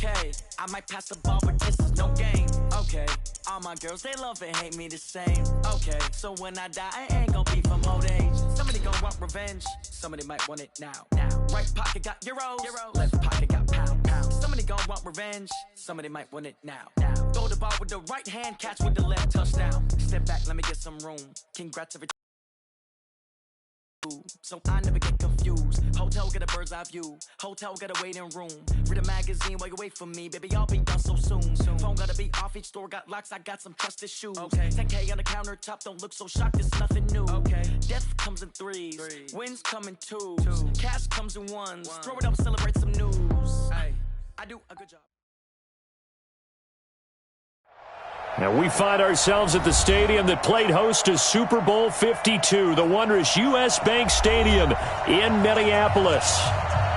Okay, I might pass the ball, but this is no game. Okay, all my girls, they love and hate me the same. Okay, so when I die, I ain't gonna be from old age. Somebody gon' want revenge, somebody might want it now. Right pocket got euros, left pocket got pound. Somebody gon' want revenge, somebody might want it now. Throw the ball with the right hand, catch with the left, touchdown. Step back, let me get some room. Congrats every so I never get confused. Hotel get a bird's eye view. Hotel got a waiting room. Read a magazine while you wait for me. Baby, I'll be done so soon. Phone gotta be off, each store got locks. I got some trusted shoes. 10K on the countertop, don't look so shocked, it's nothing new. Death comes in threes. Wins come in twos. Cash comes in ones. Throw it up, celebrate some news. I do a good job. Now we find ourselves at the stadium that played host to Super Bowl 52, the wondrous U.S. Bank Stadium in Minneapolis.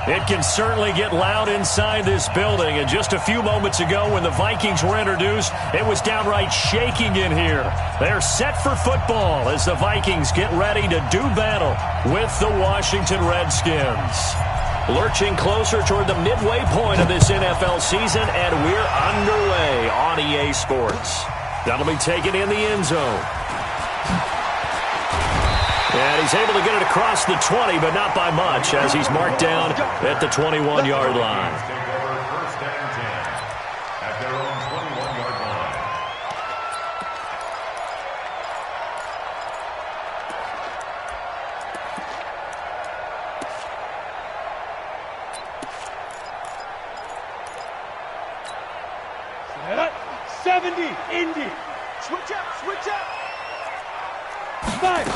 It can certainly get loud inside this building, and just a few moments ago when the Vikings were introduced, it was downright shaking in here. They're set for football as the Vikings get ready to do battle with the Washington Redskins. Lurching closer toward the midway point of this NFL season, and we're underway on EA Sports. That'll be taken in the end zone. And he's able to get it across the 20, but not by much, as he's marked down at the 21-yard line. Indy. Switch up. Five.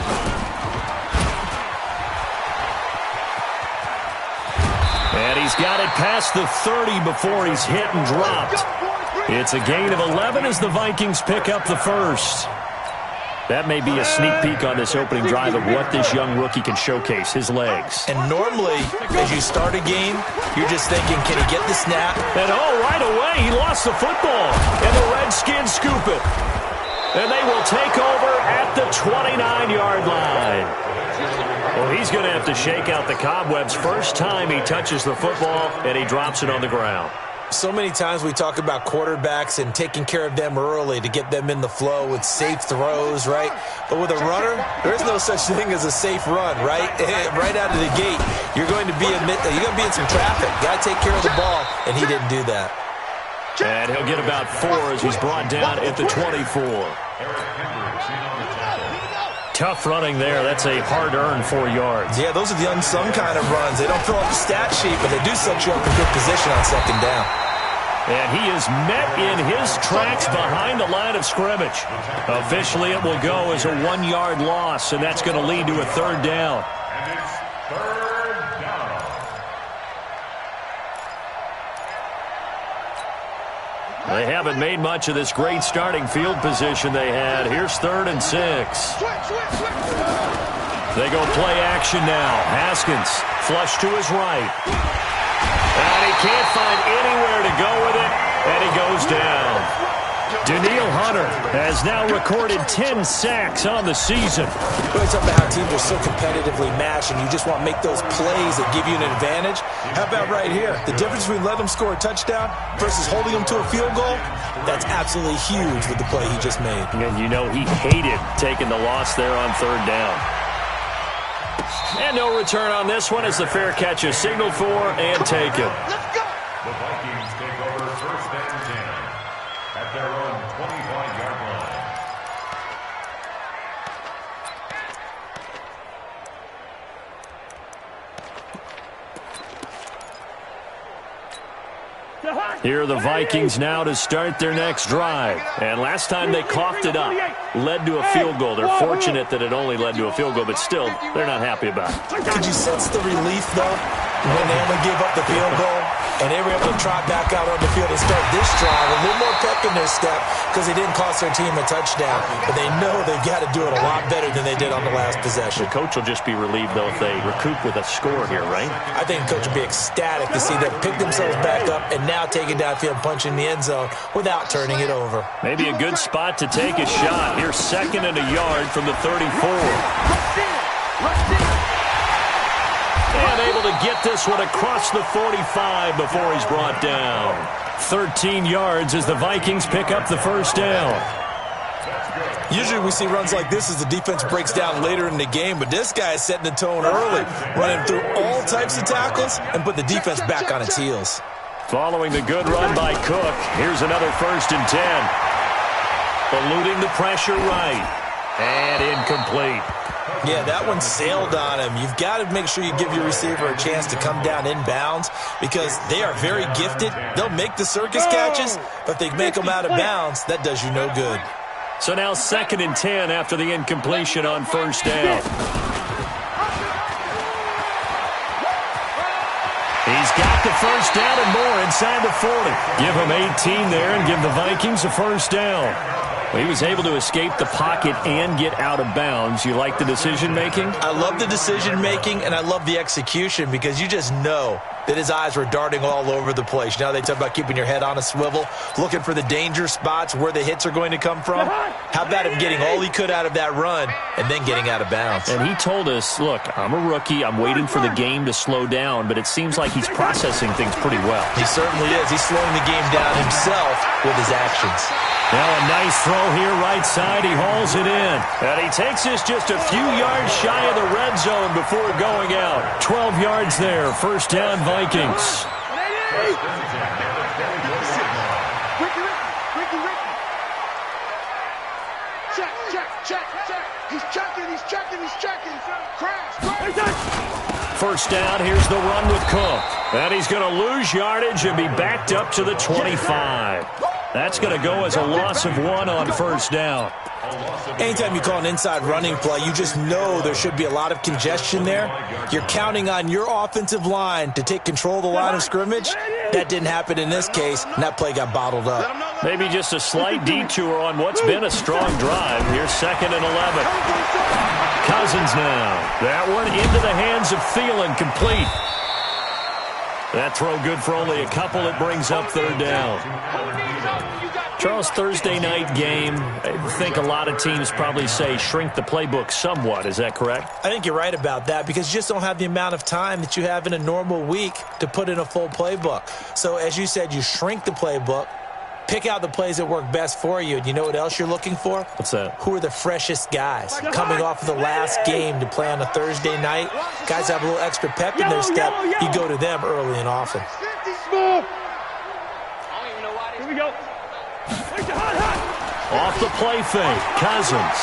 And he's got it past the 30 before he's hit and dropped. It's a gain of 11 as the Vikings pick up the first. That may be a sneak peek on this opening drive of what this young rookie can showcase, his legs. And normally, as you start a game, you're just thinking, can he get the snap? And right away, he lost the football. And the Redskins scoop it. And they will take over at the 29-yard line. Well, he's going to have to shake out the cobwebs first time he touches the football, and he drops it on the ground. So many times we talk about quarterbacks and taking care of them early to get them in the flow with safe throws, right? But with a runner, there's no such thing as a safe run, right? Right out of the gate, you're going to be in some traffic. Got to take care of the ball, and he didn't do that. And he'll get about 4 as he's brought down at the 24. Tough running there. That's a hard-earned 4 yards. Yeah, those are the unsung kind of runs. They don't fill up the stat sheet, but they do set you up in good position on second down. And he is met in his tracks behind the line of scrimmage. Officially, it will go as a 1-yard loss, and that's going to lead to a third down. And it's third down. They haven't made much of this great starting field position they had. Here's 3rd and 6. They go play action now. Haskins, flush to his right. And he can't find anywhere to go with it, and he goes down. Danielle Hunter has now recorded 10 sacks on the season. Really talking about how teams are so competitively matched, and you just want to make those plays that give you an advantage. How about right here? The difference between letting them score a touchdown versus holding them to a field goal, that's absolutely huge with the play he just made. And you know he hated taking the loss there on 3rd down. And no return on this one as the fair catch is signaled for and taken. Let's go. The Vikings take over 1st and 10 at their own 25-yard line. Here are the Vikings now to start their next drive. And last time they coughed it up, led to a field goal. They're fortunate that it only led to a field goal, but still, they're not happy about it. Could you sense the relief, though, when they only gave up the field goal? And they were able to trot back out on the field and start this drive. A little more pep in their step because they didn't cost their team a touchdown. But they know they've got to do it a lot better than they did on the last possession. The coach will just be relieved, though, if they recoup with a score here, right? I think the coach will be ecstatic to see them pick themselves back up and now take it downfield, punch in the end zone without turning it over. Maybe a good spot to take a shot. Here's 2nd and a yard from the 34. And able to get this one across the 45 before he's brought down. 13 yards as the Vikings pick up the first down. Usually we see runs like this as the defense breaks down later in the game, but this guy is setting the tone early, running through all types of tackles and put the defense back on its heels. Following the good run by Cook, here's another 1st and 10. Eluding the pressure right. And incomplete. Yeah, that one sailed on him. You've got to make sure you give your receiver a chance to come down inbounds because they are very gifted. They'll make the circus catches, but if they make them out of bounds, that does you no good. So now 2nd and 10 after the incompletion on 1st down. He's got the 1st down and more inside the 40. Give him 18 there and give the Vikings a 1st down. Well, he was able to escape the pocket and get out of bounds. You like the decision-making? I love the decision-making, and I love the execution because you just know that his eyes were darting all over the place. Now they talk about keeping your head on a swivel, looking for the danger spots where the hits are going to come from. How about him getting all he could out of that run and then getting out of bounds? And he told us, look, I'm a rookie. I'm waiting for the game to slow down, but it seems like he's processing things pretty well. He certainly is. He's slowing the game down himself with his actions. Now a nice throw here right side. He hauls it in. And he takes this just a few yards shy of the red zone before going out. 12 yards there. 1st down Vikings. Check. He's checking. Crash. 1st down, here's the run with Cook. And he's going to lose yardage and be backed up to the 25. That's going to go as a loss of 1 on 1st down. Anytime you call an inside running play, you just know there should be a lot of congestion there. You're counting on your offensive line to take control of the line of scrimmage. That didn't happen in this case, and that play got bottled up. Maybe just a slight detour on what's been a strong drive. Here's 2nd and 11. Cousins now. That one into the hands of Thielen, complete. That throw good for only a couple. It brings up 3rd down. Charles, Thursday night game, I think a lot of teams probably say shrink the playbook somewhat. Is that correct? I think you're right about that because you just don't have the amount of time that you have in a normal week to put in a full playbook. So as you said, you shrink the playbook, pick out the plays that work best for you. And you know what else you're looking for? What's that? Who are the freshest guys coming off of the last game to play on a Thursday night? Guys have a little extra pep in their step. You go to them early and often. Here we go. Off the play fake, Cousins.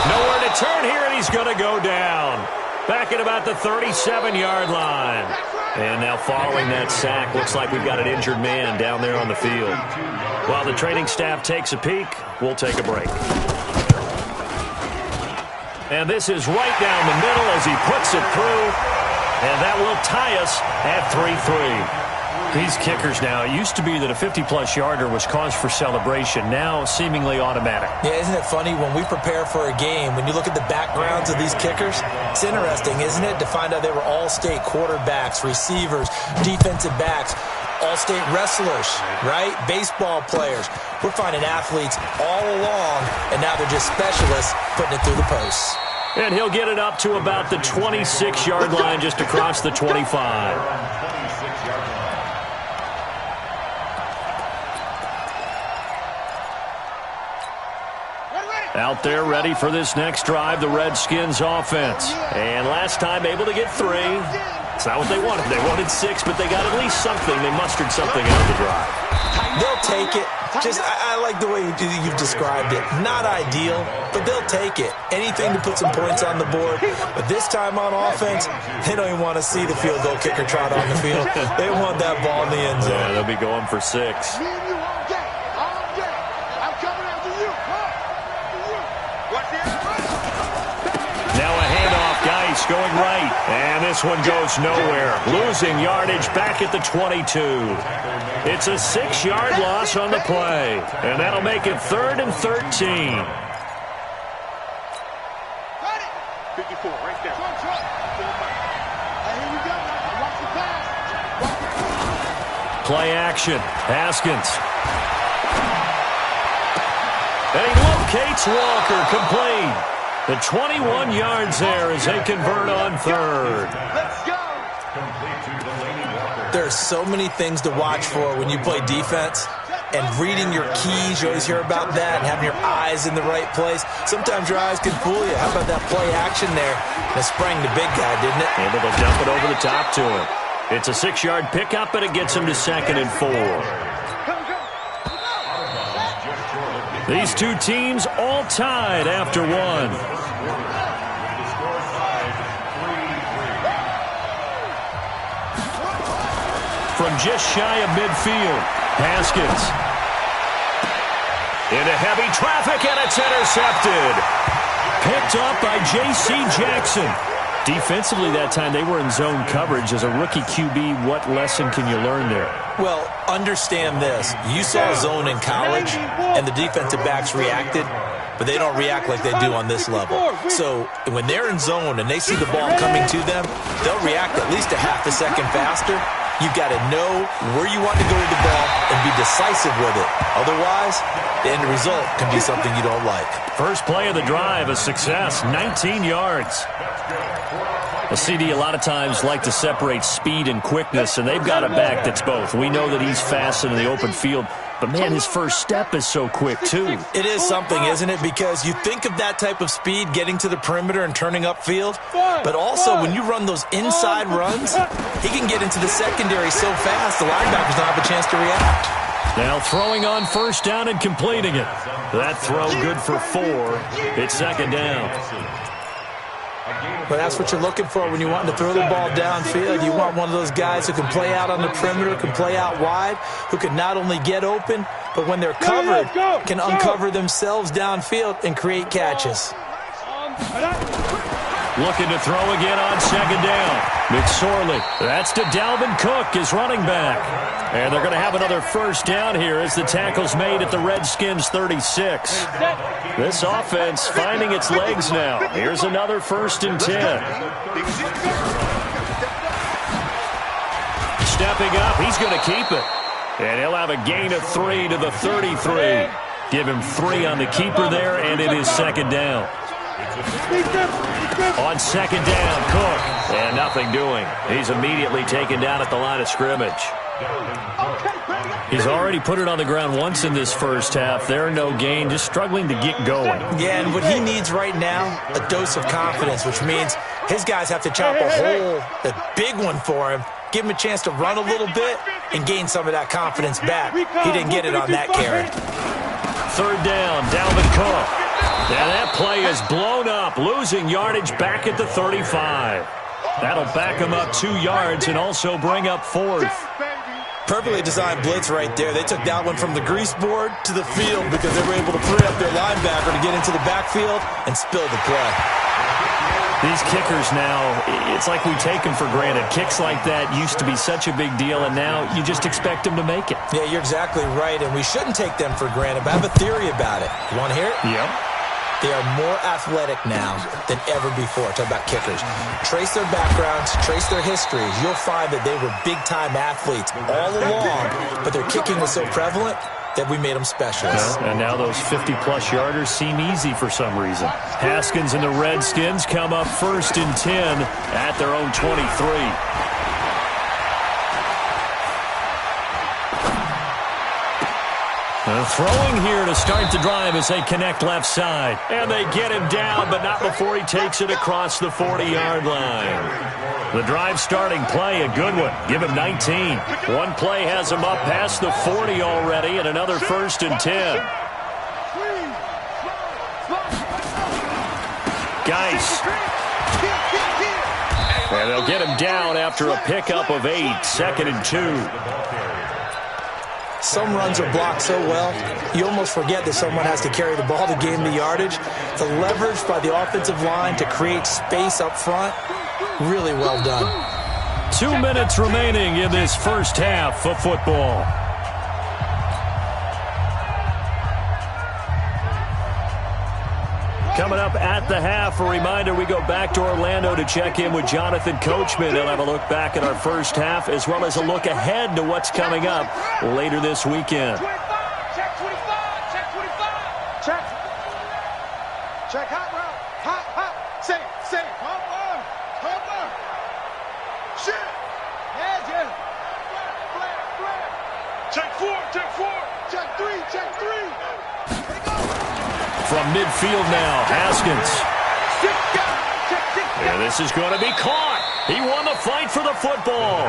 Nowhere to turn here, and he's going to go down. Back at about the 37-yard line. And now following that sack, looks like we've got an injured man down there on the field. While the training staff takes a peek, we'll take a break. And this is right down the middle as he puts it through. And that will tie us at 3-3. These kickers now, it used to be that a 50-plus yarder was cause for celebration. Now seemingly automatic. Yeah, isn't it funny when we prepare for a game, when you look at the backgrounds of these kickers, it's interesting, isn't it, to find out they were all-state quarterbacks, receivers, defensive backs, all-state wrestlers, right? Baseball players. We're finding athletes all along, and now they're just specialists putting it through the posts. And he'll get it up to about the 26-yard line just across the 25. Out there ready for this next drive, the Redskins offense. And last time able to get 3. It's not what they wanted. They wanted 6, but they got at least something. They mustered something out of the drive. They'll take it. I like the way you've described it. Not ideal, but they'll take it. Anything to put some points on the board. But this time on offense, they don't even want to see the field goal kicker trot on the field. They want that ball in the end zone. Yeah, they'll be going for 6. Now a handoff, Geis going right. And this one goes nowhere. Losing yardage back at the 22. It's a 6-yard loss on the play. And that'll make it 3rd and 13. 54, right there. Play action. Haskins. And he locates Walker, complete. The 21 yards there as they convert on 3rd. Let's go. Complete to Delaney Walker. There are so many things to watch for when you play defense. And reading your keys, you always hear about that, and having your eyes in the right place. Sometimes your eyes can fool you. How about that play action there? It sprang the big guy, didn't it? Able to dump it over the top to him. It's a 6-yard pickup, and it gets him to 2nd and 4. These two teams all tied after one. From just shy of midfield, Haskins. Into heavy traffic, and it's intercepted. Picked up by J.C. Jackson. Defensively that time, they were in zone coverage. As a rookie QB, what lesson can you learn there? Well, understand this. You saw zone in college, and the defensive backs reacted, but they don't react like they do on this level. So when they're in zone and they see the ball coming to them, they'll react at least a half a second faster. You've got to know where you want to go with the ball and be decisive with it. Otherwise, the end result can be something you don't like. First play of the drive, a success, 19 yards. A CD a lot of times like to separate speed and quickness, and they've got a back that's both. We know that he's fast in the open field, but, man, his first step is so quick, too. It is something, isn't it? Because you think of that type of speed getting to the perimeter and turning upfield, but also when you run those inside runs, he can get into the secondary so fast the linebackers don't have a chance to react. Now throwing on first down and completing it. That throw good for 4. It's 2nd down. But that's what you're looking for when you want to throw the ball downfield. You want one of those guys who can play out on the perimeter, can play out wide, who can not only get open, but when they're covered, can uncover themselves downfield and create catches. Looking to throw again on 2nd down. McSorley. That's to Dalvin Cook, his running back. And they're going to have another first down here as the tackle's made at the Redskins' 36. This offense finding its legs now. Here's another 1st and 10. Stepping up, he's going to keep it. And he'll have a gain of 3 to the 33. Give him 3 on the keeper there, and it is 2nd down. On 2nd down, Cook. And nothing doing. He's immediately taken down at the line of scrimmage. He's already put it on the ground once in this first half. There, no gain, just struggling to get going. Yeah, and what he needs right now, a dose of confidence, which means his guys have to chop a hole, a big one for him, give him a chance to run a little bit and gain some of that confidence back. He didn't get it on that carry. 3rd down, Dalvin Cook. And that play is blown up, losing yardage back at the 35. That'll back him up 2 yards and also bring up 4th. Perfectly designed blitz right there. They took that one from the grease board to the field because they were able to free up their linebacker to get into the backfield and spill the play. These kickers now, it's like we take them for granted. Kicks like that used to be such a big deal, and now you just expect them to make it. Yeah, you're exactly right, and we shouldn't take them for granted, but I have a theory about it. You want to hear it? Yep. They are more athletic now than ever before. Talk about kickers. Trace their backgrounds, trace their histories. You'll find that they were big-time athletes all along, but their kicking was so prevalent that we made them specialists. And now those 50-plus yarders seem easy for some reason. Haskins and the Redskins come up 1st and 10 at their own 23. Throwing here to start the drive as they connect left side. And they get him down, but not before he takes it across the 40-yard line. The drive starting play, a good one. Give him 19. One play has him up past the 40 already, and another 1st and 10. Geis. And they'll get him down after a pickup of 8. 2nd and 2. Some runs are blocked so well, you almost forget that someone has to carry the ball to gain the yardage. The leverage by the offensive line to create space up front, really well done. 2 minutes remaining in this first half of football. Coming up at the half, a reminder, we go back to Orlando to check in with Jonathan Coachman. He'll have a look back at our first half as well as a look ahead to what's coming up later this weekend. Check 25. Check 25. Check. Check hot route. Hot. Say. Come on. Shit. Yeah. Check four. Check three. From midfield now, Haskins. And this is going to be caught. He won the fight for the football.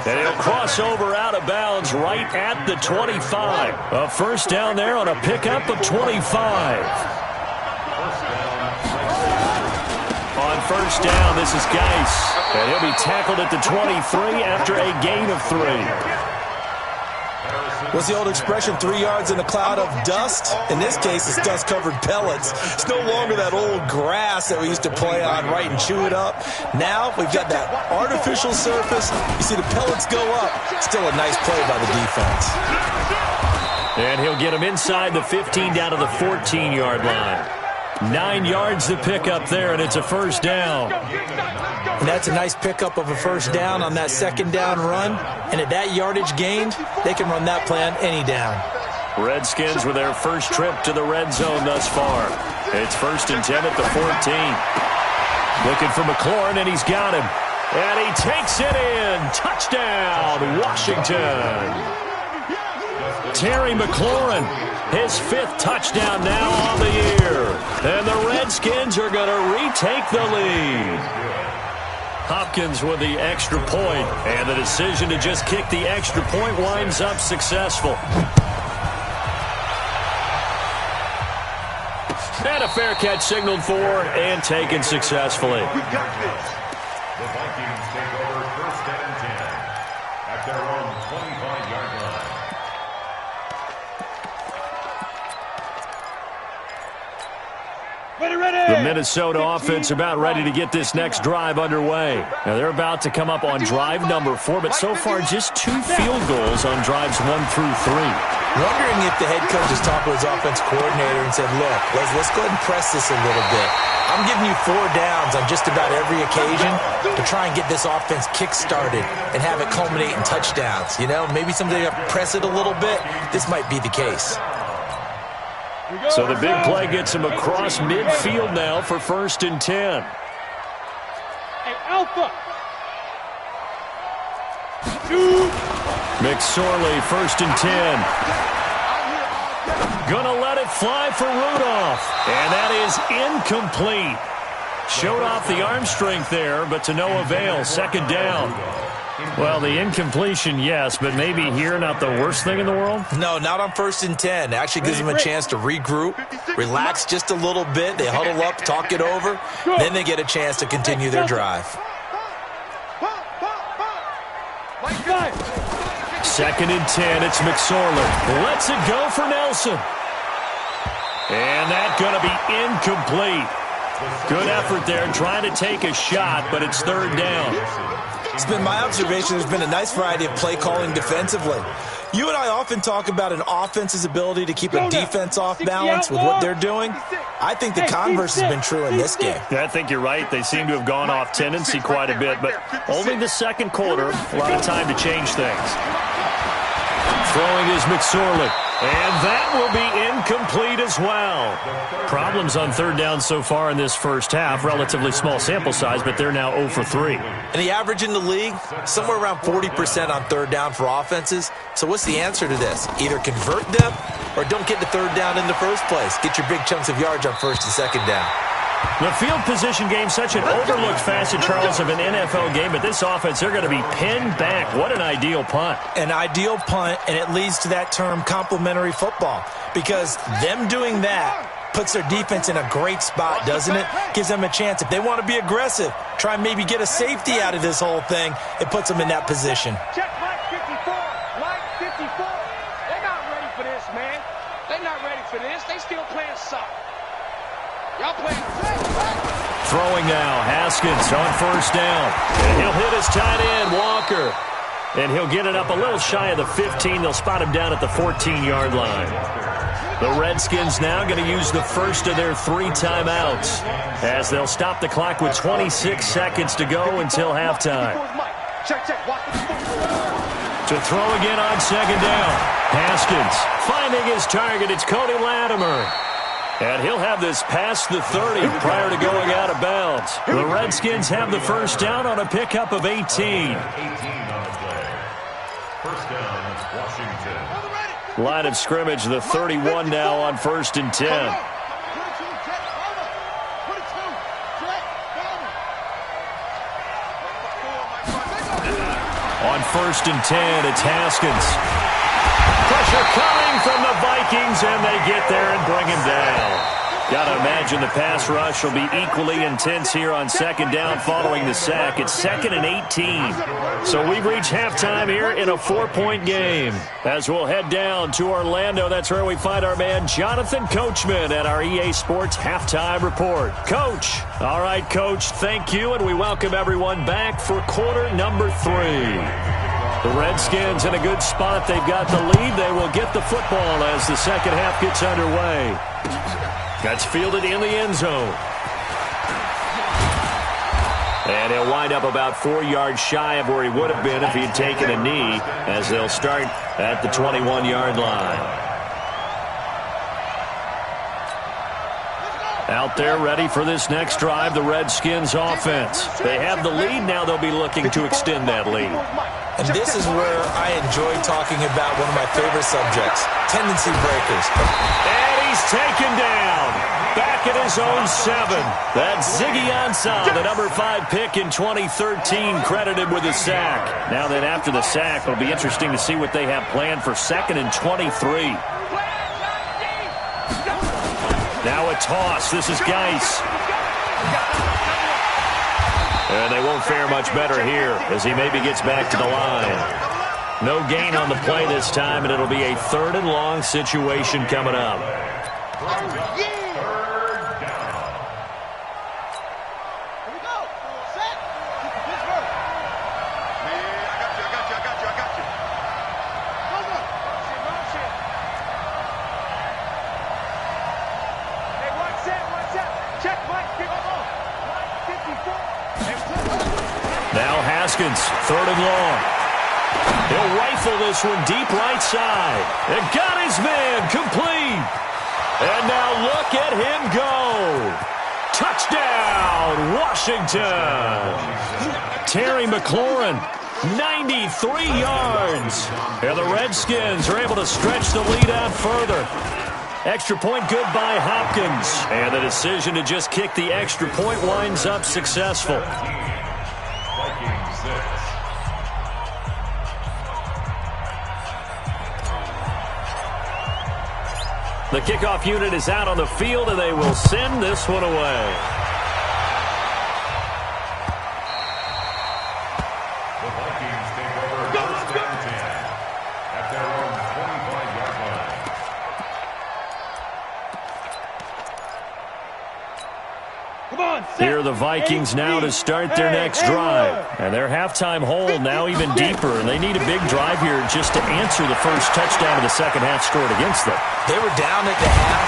And he'll cross over out of bounds right at the 25. A first down there on a pickup of 25. On first down, this is Geis. And he'll be tackled at the 23 after a gain of 3. What's the old expression, 3 yards in a cloud of dust? In this case, it's dust-covered pellets. It's no longer that old grass that we used to play on, right, and chew it up. Now we've got that artificial surface. You see the pellets go up. Still a nice play by the defense. And he'll get him inside the 15 down to the 14-yard line. 9 yards to pick up there, and it's a first down. And that's a nice pickup of a first down on that second down run. And at that yardage gained, they can run that play on any down. Redskins with their first trip to the red zone thus far. It's 1st and 10 at the 14. Looking for McLaurin, and he's got him. And he takes it in. Touchdown, Washington. Terry McLaurin, his 5th touchdown now on the year. And the Redskins are going to retake the lead. Hopkins with the extra point, and the decision to just kick the extra point winds up successful. And a fair catch signaled for and taken successfully. The Vikings take over 1st and 10 at their own 25-yard line. The Minnesota offense about ready to get this next drive underway. Now they're about to come up on drive number 4, but so far just 2 field goals on drives 1 through 3. Wondering if the head coach is talking to his offense coordinator and said, look, let's go ahead and press this a little bit. I'm giving you 4 downs on just about every occasion to try and get this offense kick-started and have it culminate in touchdowns. You know, maybe someday you have to press it a little bit. This might be the case. So the big play gets him across midfield now for 1st and 10. Hey, Alpha. McSorley, 1st and 10. Gonna let it fly for Rudolph. And that is incomplete. Showed off the arm strength there, but to no avail. 2nd down. Well, the incompletion, yes, but maybe here not the worst thing in the world? No, not on 1st and 10. It actually gives them a chance to regroup, relax just a little bit. They huddle up, talk it over. Then they get a chance to continue their drive. 2nd and 10, it's McSorley. Lets it go for Nelson. And that's going to be incomplete. Good effort there trying to take a shot, but it's 3rd down. It's been my observation there's been a nice variety of play calling defensively. You and I often talk about an offense's ability to keep a defense off balance with what they're doing. I think the converse has been true in this game. I think you're right. They seem to have gone off tendency quite a bit, but only the 2nd quarter, a lot of time to change things. Throwing is McSorley. And that will be incomplete as well. Problems on 3rd down so far in this first half. Relatively small sample size, but they're now 0 for 3. And the average in the league, somewhere around 40% on 3rd down for offenses. So what's the answer to this? Either convert them or don't get to 3rd down in the first place. Get your big chunks of yards on 1st and 2nd down. The field position game, such an overlooked facet, Charles, of an NFL game, but this offense, they're going to be pinned back. What an ideal punt. An ideal punt, and it leads to that term complementary football, because them doing that puts their defense in a great spot, doesn't it? Gives them a chance. If they want to be aggressive, try and maybe get a safety out of this whole thing, it puts them in that position. Check Mike 54. Mike 54. They're not ready for this, man. They're not ready for this. They still playing soft. Y'all playing. Throwing now, Haskins on 1st down. And he'll hit his tight end, Walker. And he'll get it up a little shy of the 15. They'll spot him down at the 14-yard line. The Redskins now going to use the first of their 3 timeouts as they'll stop the clock with 26 seconds to go until halftime. To throw again on 2nd down. Haskins finding his target. It's Cody Latimer. And he'll have this past the 30 prior to going out of bounds. The Redskins have the first down on a pickup of 18. First down, Washington. Line of scrimmage, the 31 now on 1st and 10. On 1st and 10, it's Haskins. Pressure coming from the Vikings, and they get there and bring him down. Got to imagine the pass rush will be equally intense here on 2nd down following the sack. It's 2nd and 18. So we've reached halftime here in a 4-point game. As we'll head down to Orlando, that's where we find our man Jonathan Coachman at our EA Sports Halftime Report. Coach. All right, Coach, thank you, and we welcome everyone back for quarter number 3. The Redskins in a good spot. They've got the lead. They will get the football as the second half gets underway. That's fielded in the end zone. And he'll wind up about 4 yards shy of where he would have been if he had taken a knee, as they'll start at the 21-yard line. Out there ready for this next drive, the Redskins offense. They have the lead. Now they'll be looking to extend that lead. And this is where I enjoy talking about one of my favorite subjects, tendency breakers. And he's taken down. Back at his own 7. That's Ziggy Ansah, the number 5 pick in 2013, credited with a sack. Now then, after the sack, it'll be interesting to see what they have planned for 2nd and 23. Now a toss. This is Geis. And they won't fare much better here as he maybe gets back to the line. No gain on the play this time, and it'll be a 3rd and long situation coming up. Now Haskins, 3rd and long. He'll rifle this one deep right side. And got his man complete. And now look at him go. Touchdown, Washington. Terry McLaurin, 93 yards. And the Redskins are able to stretch the lead out further. Extra point good by Hopkins. And the decision to just kick the extra point winds up successful. The kickoff unit is out on the field, and they will send this one away. The Vikings take over 1st and 10 at their own 25-yard line. Here are the Vikings now to start their next drive. And their halftime hole now even deeper, and they need a big drive here just to answer the first touchdown of the second half scored against them. They were down at the half.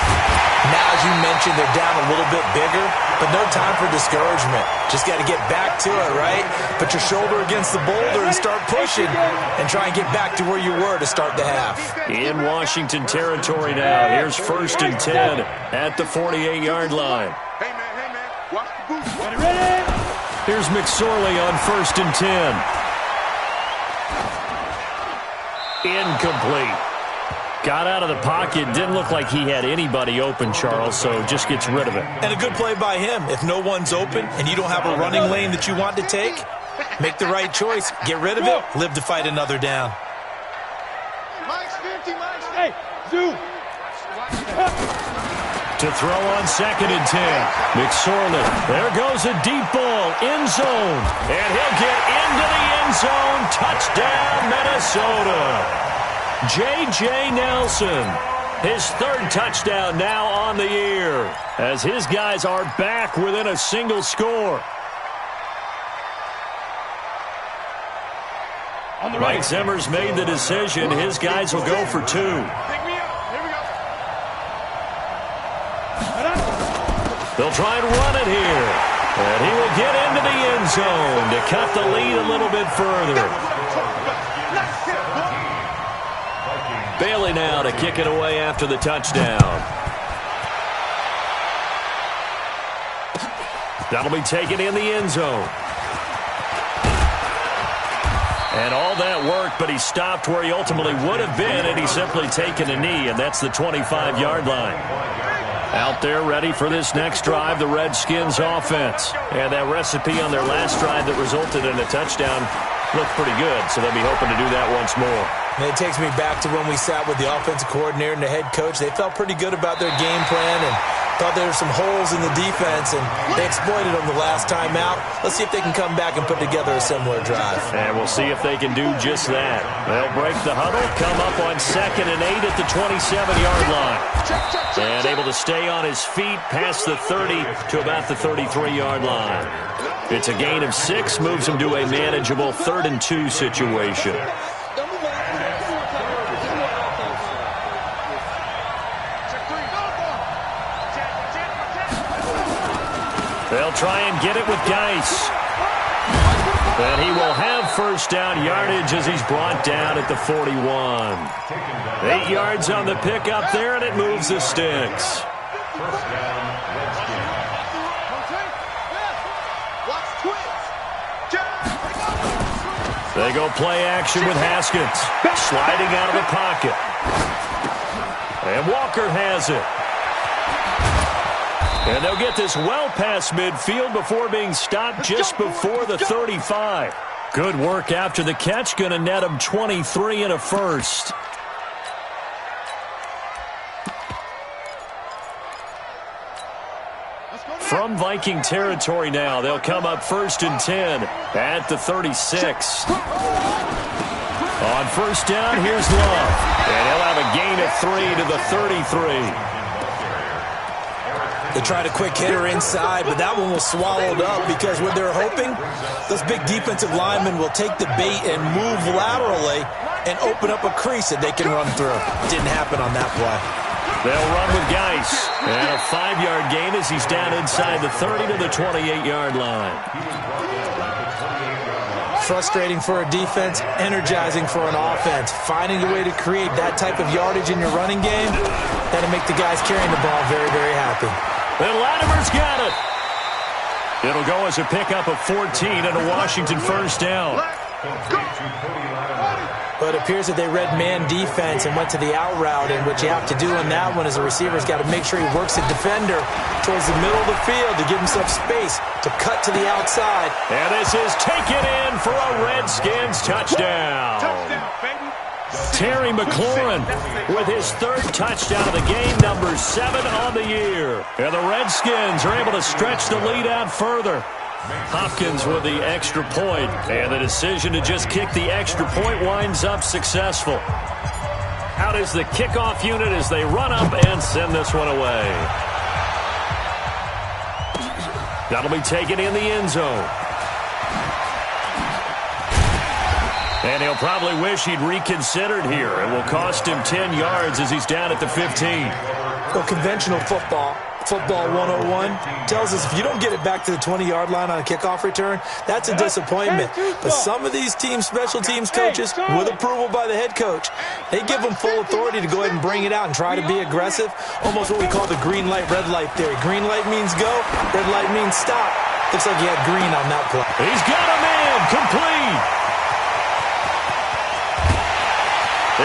Now, as you mentioned, they're down a little bit bigger, but no time for discouragement. Just got to get back to it, right? Put your shoulder against the boulder and start pushing and try and get back to where you were to start the half. In Washington territory now. Here's 1st and 10 at the 48-yard line. Hey, man, watch the boots. Ready? Here's McSorley on 1st and 10. Incomplete. Got out of the pocket. Didn't look like he had anybody open, Charles, so just gets rid of it. And a good play by him. If no one's open and you don't have a running lane that you want to take, make the right choice. Get rid of it. Live to fight another down. Hey, Zoo. To throw on 2nd and 10. McSorley. There goes a deep ball. End zone. And he'll get into the end zone. Touchdown, Minnesota. J.J. Nelson. His 3rd touchdown now on the year as his guys are back within a single score. Mike Zimmer's made the decision. His guys will go for 2. Pick me up. Here we go. They'll try and run it here. And he will get into the end zone to cut the lead a little bit further. Bailey now to kick it away after the touchdown. That'll be taken in the end zone. And all that worked, but he stopped where he ultimately would have been, and he's simply taken a knee, and that's the 25-yard line. Out there ready for this next drive, the Redskins offense. And that recipe on their last drive that resulted in a touchdown looked pretty good, so they'll be hoping to do that once more. And it takes me back to when we sat with the offensive coordinator and the head coach. They felt pretty good about their game plan and thought there were some holes in the defense, and they exploited them the last time out. Let's see if they can come back and put together a similar drive. And we'll see if they can do just that. They'll break the huddle, come up on 2nd and 8 at the 27-yard line. And able to stay on his feet past the 30 to about the 33-yard line. It's a gain of 6, moves him to a manageable 3rd and 2 situation. They'll try and get it with Geis. And he will have first down yardage as he's brought down at the 41. 8 yards on the pickup there, and it moves the sticks. They go play action with Haskins. Sliding out of the pocket. And Walker has it. And they'll get this well past midfield before being stopped just before the 35. Good work after the catch. Going to net him 23 and a first. From Viking territory now, they'll come up 1st and 10 at the 36. On first down, here's Love. And he'll have a gain of 3 to the 33. They tried a quick hitter inside, but that one was swallowed up because what they're hoping, those big defensive linemen will take the bait and move laterally and open up a crease that they can run through. Didn't happen on that play. They'll run with Geis. And a 5-yard gain as he's down inside the 30 to the 28-yard line. Frustrating for a defense, energizing for an offense. Finding a way to create that type of yardage in your running game, that'll make the guys carrying the ball very, very happy. And Latimer's got it. It'll go as a pickup of 14 and a Washington first down. But it appears that they read man defense and went to the out route, and what you have to do in that one is the receiver's got to make sure he works the defender towards the middle of the field to give himself space to cut to the outside. And this is taken in for a Redskins touchdown. Terry McLaurin with his 3rd touchdown of the game, number 7 on the year. And the Redskins are able to stretch the lead out further. Hopkins with the extra point, and the decision to just kick the extra point winds up successful. Out is the kickoff unit as they run up and send this one away. That'll be taken in the end zone. And he'll probably wish he'd reconsidered here. It will cost him 10 yards as he's down at the 15. Well, conventional football 101, tells us if you don't get it back to the 20-yard line on a kickoff return, that's a disappointment. But some of these special teams coaches, with approval by the head coach, they give them full authority to go ahead and bring it out and try to be aggressive. Almost what we call the green light, red light theory. Green light means go, red light means stop. Looks like he had green on that play. He's got a man, complete.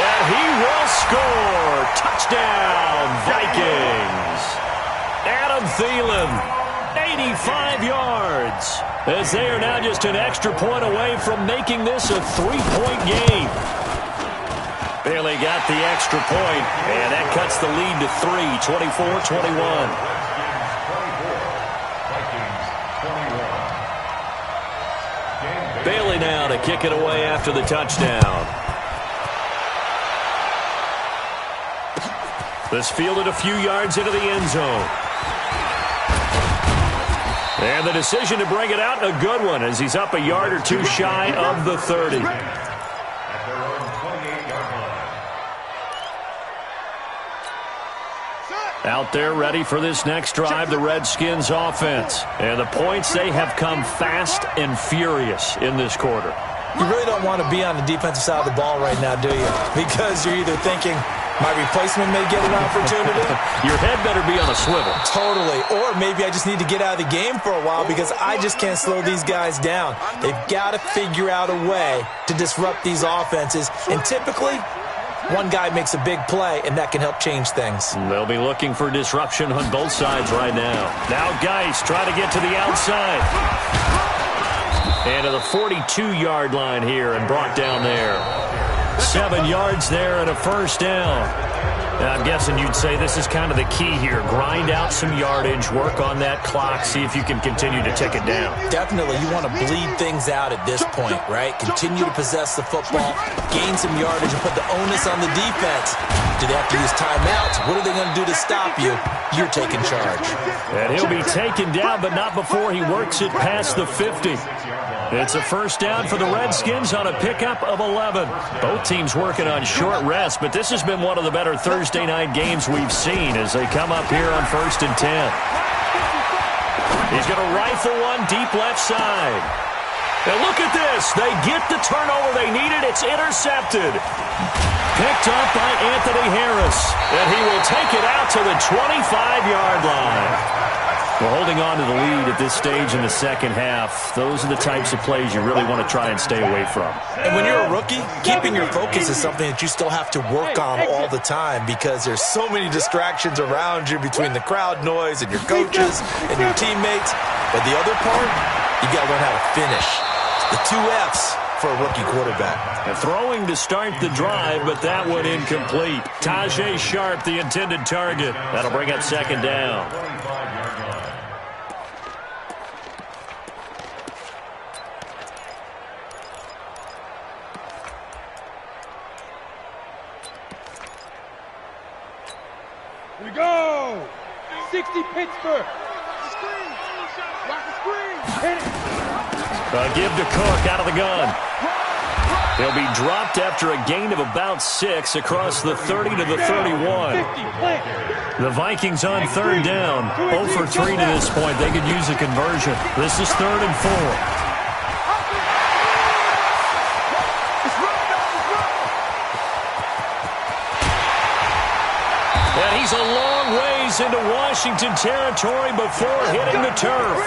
And he will score. Touchdown, Vikings. Adam Thielen, 85 yards. As they are now just an extra point away from making this a 3-point game. Bailey got the extra point, and that cuts the lead to 3, 24-21. Bailey now to kick it away after the touchdown. This fielded a few yards into the end zone. And the decision to bring it out, a good one, as he's up a yard or two shy of the 30. Out there ready for this next drive, the Redskins offense. And the points, they have come fast and furious in this quarter. You really don't want to be on the defensive side of the ball right now, do you? Because you're either thinking, My replacement may get an opportunity. Your head better be on a swivel. Totally. Or maybe I just need to get out of the game for a while because I just can't slow these guys down. They've got to figure out a way to disrupt these offenses. And typically, one guy makes a big play, and that can help change things. They'll be looking for disruption on both sides right now. Now Geis try to get to the outside. And to the 42-yard line here and brought down there. 7 yards there and a first down. Now, I'm guessing you'd say this is kind of the key here. Grind out some yardage, work on that clock, see if you can continue to tick it down. Definitely. You want to bleed things out at this point, right? Continue to possess the football, gain some yardage, and put the onus on the defense. Do they have to use timeouts? What are they going to do to stop you? You're taking charge. And he'll be taken down, but not before he works it past the 50. It's a first down for the Redskins on a pickup of 11. Both teams working on short rest, but this has been one of the better Thursday night games we've seen as they come up here on 1st and 10. He's going to rifle one deep left side. And look at this. They get the turnover they needed. It's intercepted. Picked up by Anthony Harris. And he will take it out to the 25-yard line. Well, holding on to the lead at this stage in the second half, those are the types of plays you really want to try and stay away from. And when you're a rookie, keeping your focus is something that you still have to work on all the time because there's so many distractions around you between the crowd noise and your coaches and your teammates. But the other part, you got to learn how to finish. The 2 F's for a rookie quarterback. And throwing to start the drive, but that one incomplete. Tajay Sharp, the intended target. That'll bring up second down. Here we go! 60 Pittsburgh! Lock the screen! Hit it! Give to Cook out of the gun. He'll be dropped after a gain of about 6 across the 30 to the 31. The Vikings on third down. 0 for 3 to this point. They could use a conversion. This is 3rd and 4. And he's a long ways into Washington territory before hitting the turf.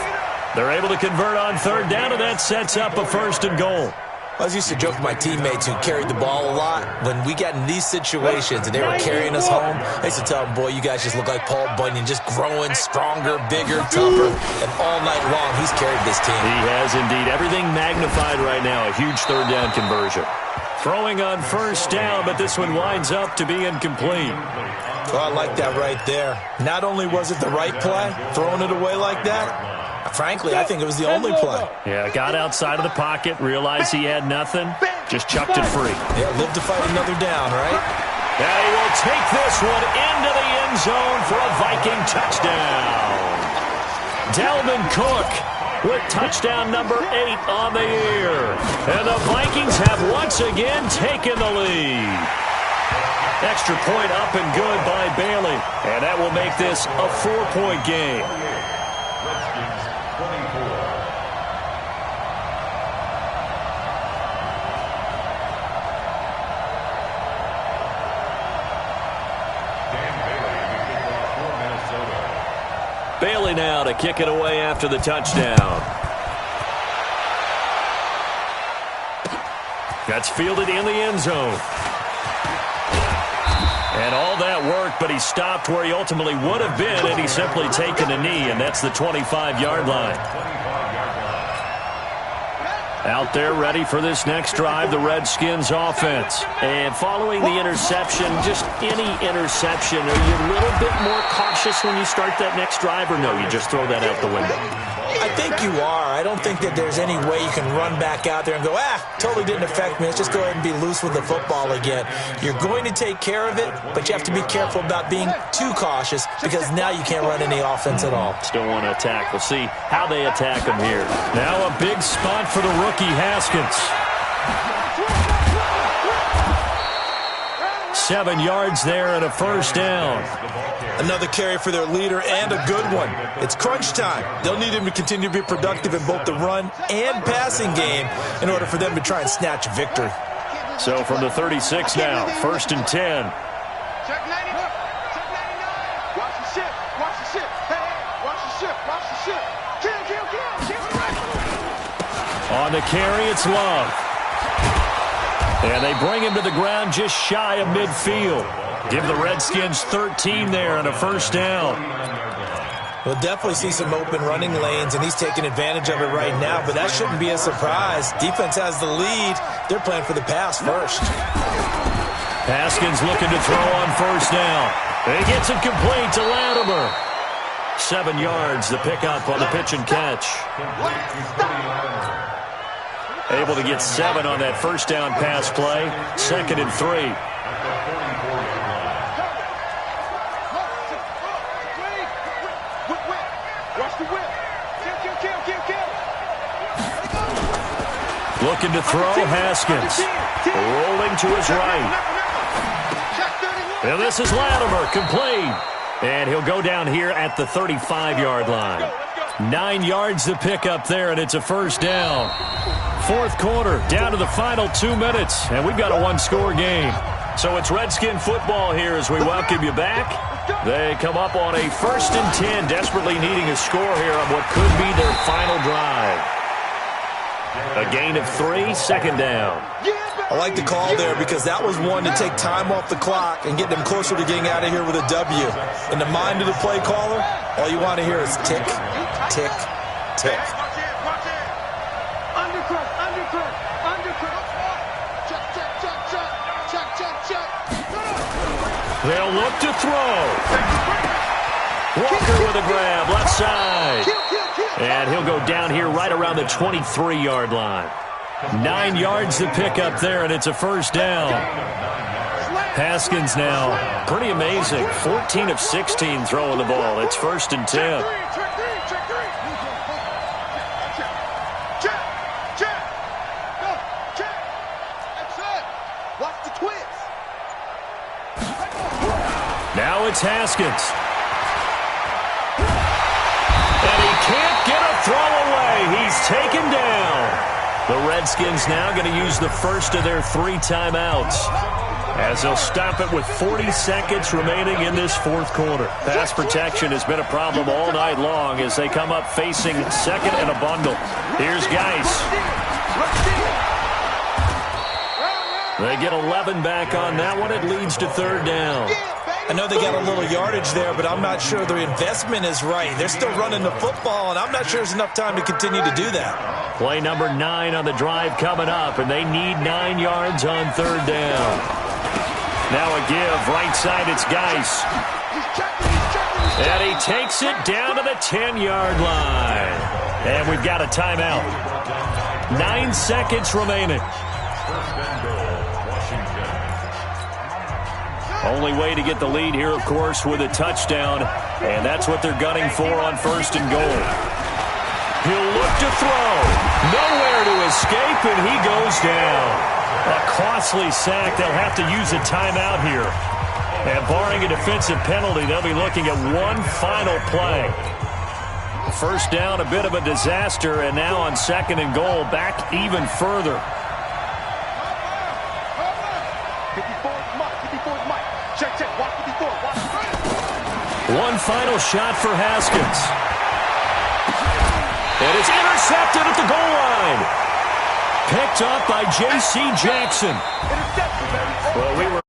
They're able to convert on third down, and that sets up a 1st and goal. I was used to joke with my teammates who carried the ball a lot. When we got in these situations and they were carrying us home, I used to tell them, boy, you guys just look like Paul Bunyan, just growing stronger, bigger, tougher. And all night long, he's carried this team. He has indeed. Everything magnified right now. A huge third down conversion. Throwing on first down, but this one winds up to be incomplete. Oh, I like that right there. Not only was it the right play, throwing it away like that, frankly, I think it was the only play. Yeah, got outside of the pocket, realized he had nothing, just chucked it free. Yeah, live to fight another down, right? And he will take this one into the end zone for a Viking touchdown. Dalvin Cook with touchdown number 8 on the year. And the Vikings have once again taken the lead. Extra point up and good by Bailey. And that will make this a 4-point game. Bailey now to kick it away after the touchdown. That's fielded in the end zone. And all that work, but he stopped where he ultimately would have been, and he's simply taken a knee, and that's the 25-yard line. Out there ready for this next drive, the Redskins offense. And following the interception, just any interception, are you a little bit more cautious when you start that next drive, or no, you just throw that out the window? I think you are. I don't think that there's any way you can run back out there and go, totally didn't affect me. Let's just go ahead and be loose with the football again. You're going to take care of it, but you have to be careful about being too cautious because now you can't run any offense at all. Still want to attack. We'll see how they attack him here. Now a big spot for the rookie Haskins. 7 yards there and a first down. Another carry for their leader and a good one. It's crunch time. They'll need him to continue to be productive in both the run and passing game in order for them to try and snatch a victory. So from the 36 now, 1st and 10. Check 90. Check 99. Watch the ship. Watch the ship. Hey, watch the ship. Watch the ship. Kill, kill, kill. Kill. On the carry, it's Love. And they bring him to the ground just shy of midfield. Give the Redskins 13 there and a first down. We'll definitely see some open running lanes, and he's taking advantage of it right now, but that shouldn't be a surprise. Defense has the lead. They're playing for the pass first. Haskins looking to throw on first down. He gets it complete to Latimer. 7 yards, the pickup on the pitch and catch. Able to get 7 on that first down pass play. 2nd and 3. Looking to throw, Haskins. Rolling to his right. And this is Latimer, complete. And he'll go down here at the 35-yard line. 9 yards to pick up there, and it's a first down. 4th quarter, down to the final 2 minutes, and we've got a one-score game. So it's Redskin football here as we welcome you back. They come up on a 1st and 10, desperately needing a score here on what could be their final drive. A gain of 3, 2nd down. I like the call there because that was one to take time off the clock and get them closer to getting out of here with a W. In the mind of the play caller, all you want to hear is tick, tick, tick. Undercut, undercut, undercut. Check, check, check, check. Check, check, check. They'll look to throw. Walker with a grab, left side. And he'll go down here right around the 23-yard line. 9 yards to pick up there, and it's a first down. Haskins now, pretty amazing. 14 of 16 throwing the ball. It's 1st and 10. Now it's Haskins. And he can't get a throw away. He's taken down. The Redskins now going to use the first of their 3 timeouts as they'll stop it with 40 seconds remaining in this 4th quarter. Pass protection has been a problem all night long as they come up facing 2nd and a bundle. Here's Geis. They get 11 back on that one. It leads to 3rd down. I know they got a little yardage there, but I'm not sure their investment is right. They're still running the football, and I'm not sure there's enough time to continue to do that. Play number 9 on the drive coming up, and they need 9 yards on 3rd down. Now a give, right side, it's Geis. And he takes it down to the 10-yard line. And we've got a timeout. 9 seconds remaining. Only way to get the lead here, of course, with a touchdown, and that's what they're gunning for on 1st and goal. He'll look to throw. Nowhere to escape, and he goes down. A costly sack. They'll have to use a timeout here. And barring a defensive penalty, they'll be looking at one final play. First down, a bit of a disaster, and now on 2nd and goal, back even further. One final shot for Haskins. And it's intercepted at the goal line. Picked up by J.C. Jackson. Well, we were